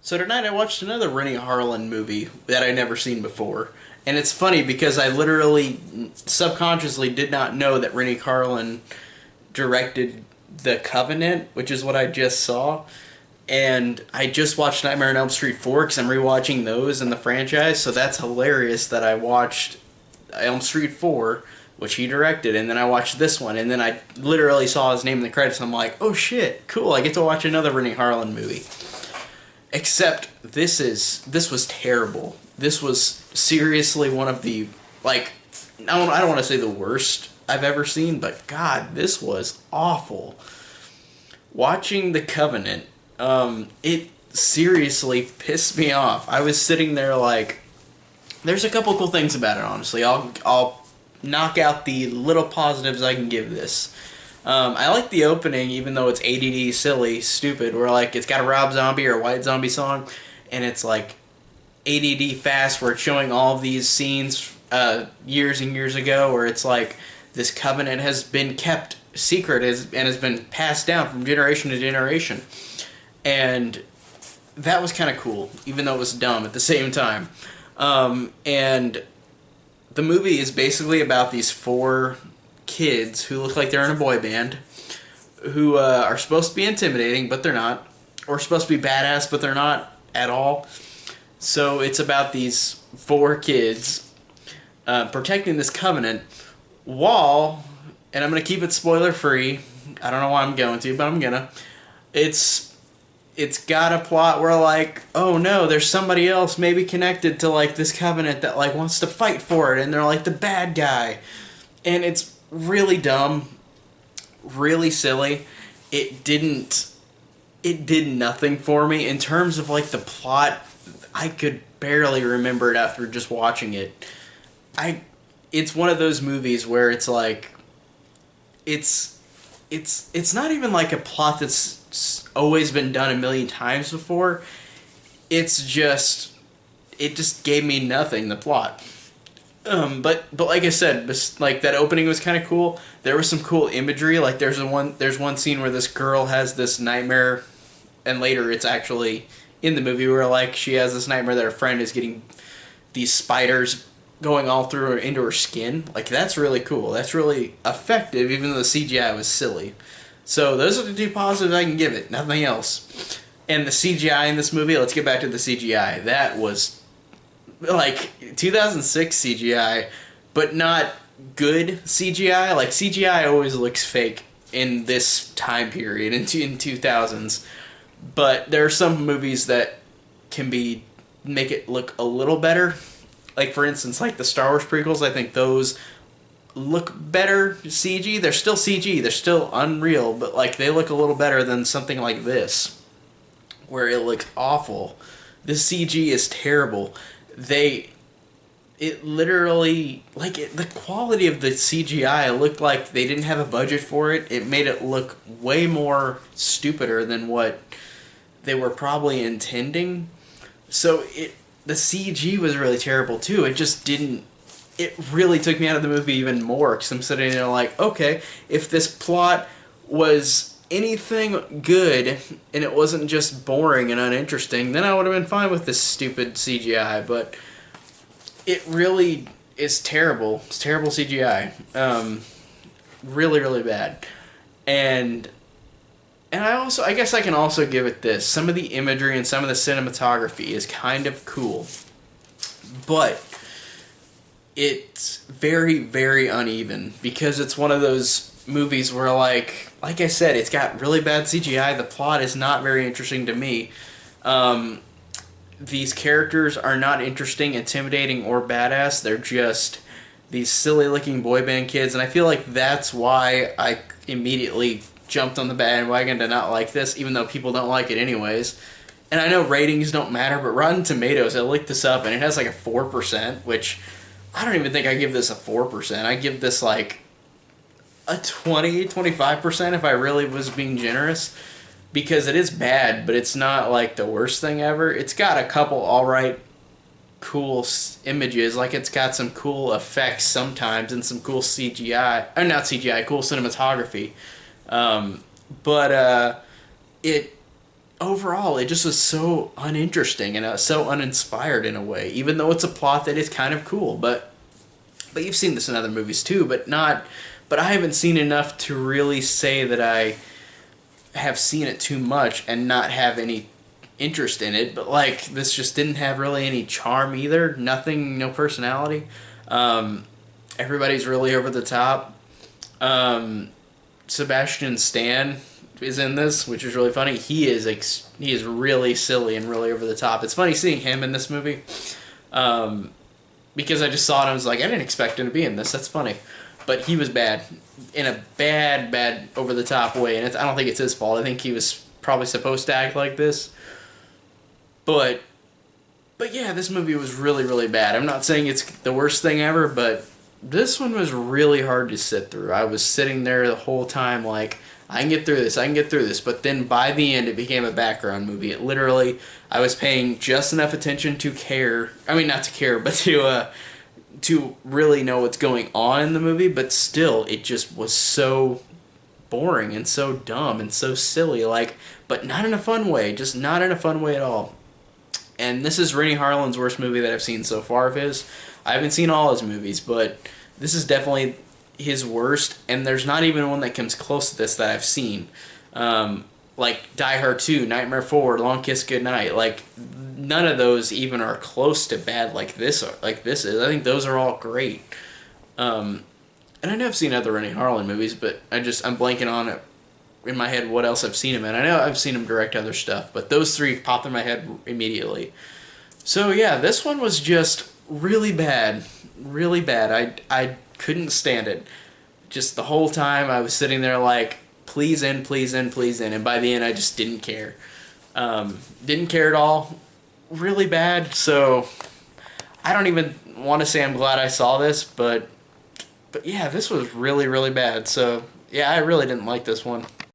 So tonight I watched another Rennie Harlan movie that I'd never seen before. And it's funny because I literally subconsciously did not know that Rennie Harlan directed The Covenant, which is what I just saw. And I just watched Nightmare on Elm Street 4 because I'm rewatching those in the franchise. So that's hilarious that I watched Elm Street 4, which he directed, and then I watched this one, and then I literally saw his name in the credits. And I'm like, oh shit, cool, I get to watch another Rennie Harlan movie. Except this was terrible. This was seriously one of the, like, I don't want to say the worst I've ever seen, but God, this was awful. Watching The Covenant, it seriously pissed me off. I was sitting there like, there's a couple cool things about it, honestly. I'll knock out the little positives I can give this. I like the opening, even though it's ADD, silly, stupid, where like it's got a Rob Zombie or a White Zombie song, and it's like ADD fast, where it's showing all of these scenes years and years ago, where it's like this covenant has been kept secret and has been passed down from generation to generation. And that was kind of cool, even though it was dumb at the same time. And the movie is basically about these four kids who look like they're in a boy band, who are supposed to be intimidating, but they're not, or supposed to be badass, but they're not at all. So it's about these four kids protecting this covenant while, and I'm going to keep it spoiler free, I don't know why I'm going to, but I'm gonna, it's got a plot where like, oh no, there's somebody else maybe connected to like this covenant that like wants to fight for it, and they're like the bad guy. And it's really dumb, really silly. It did nothing for me in terms of like the plot. I could barely remember it after just watching it. It's one of those movies where it's like it's not even like a plot that's always been done a million times before. It just gave me nothing, the plot. But like I said, like that opening was kind of cool. There was some cool imagery. Like there's one scene where this girl has this nightmare, and later it's actually in the movie where like she has this nightmare that her friend is getting these spiders going all through her into her skin. Like that's really cool. That's really effective, even though the CGI was silly. So those are the two positives I can give it. Nothing else. And the CGI in this movie. Let's get back to the CGI. That was like 2006 CGI, but not good CGI. Like CGI always looks fake in this time period in 2000s. But there are some movies that can make it look a little better. Like for instance, like the Star Wars prequels, I think those look better CG. They're still CG, they're still unreal, but like they look a little better than something like this, where it looks awful. This CG is terrible. It literally, like the quality of the CGI looked like they didn't have a budget for it. It made it look way more stupider than what they were probably intending. So the CG was really terrible too. It really took me out of the movie even more, because I'm sitting there like, okay, if this plot was anything good and it wasn't just boring and uninteresting, then I would have been fine with this stupid CGI. But it really is terrible. It's terrible CGI. Really, really bad. And I guess I can also give it this. Some of the imagery and some of the cinematography is kind of cool, but it's very, very uneven, because it's one of those movies where like I said, it's got really bad CGI. The plot is not very interesting to me. These characters are not interesting, intimidating, or badass. They're just these silly-looking boy band kids, and I feel like that's why I immediately jumped on the bandwagon to not like this, even though people don't like it anyways. And I know ratings don't matter, but Rotten Tomatoes, I looked this up, and it has like a 4%, which I don't even think I give this a 4%. I give this like a 25% if I really was being generous, because it is bad, but it's not like the worst thing ever. It's got a couple alright cool images, like it's got some cool effects sometimes and some cool CGI, or not CGI, cool cinematography. But it overall, it just was so uninteresting and so uninspired in a way. Even though it's a plot that is kind of cool, but you've seen this in other movies too, but not. But I haven't seen enough to really say that I have seen it too much and not have any interest in it. But like this just didn't have really any charm either. Nothing, no personality. Um, Everybody's really over the top. Um, Sebastian Stan is in this, which is really funny. He is really silly and really over the top. It's funny seeing him in this movie um, because I just saw it and I was like, I didn't expect him to be in this. That's funny, but he was bad in a bad over the top way, and I don't think it's his fault. I think he was probably supposed to act like this, but yeah, this movie was really bad. I'm not saying it's the worst thing ever, but this one was really hard to sit through. I was sitting there the whole time like, I can get through this, I can get through this. But then by the end, it became a background movie. It literally, I was paying just enough attention to care. I mean, not to care, but to really know what's going on in the movie. But still, it just was so boring and so dumb and so silly. Like, but not in a fun way. Just not in a fun way at all. And this is Rennie Harlin's worst movie that I've seen so far of his. I haven't seen all his movies, but this is definitely his worst, and there's not even one that comes close to this that I've seen. Like Die Hard 2, Nightmare 4, Long Kiss Goodnight. Like, none of those even are close to bad like this is. I think those are all great. And I know I've seen other Rennie Harlin movies, but I'm blanking on it in my head what else I've seen him in. I know I've seen him direct other stuff, but those three popped in my head immediately. So yeah, this one was just really bad, really bad. I couldn't stand it. Just the whole time I was sitting there like, please end, please end, please end, and by the end I just didn't care. Didn't care at all. Really bad. So I don't even want to say I'm glad I saw this, but yeah, this was really bad. So yeah, I really didn't like this one.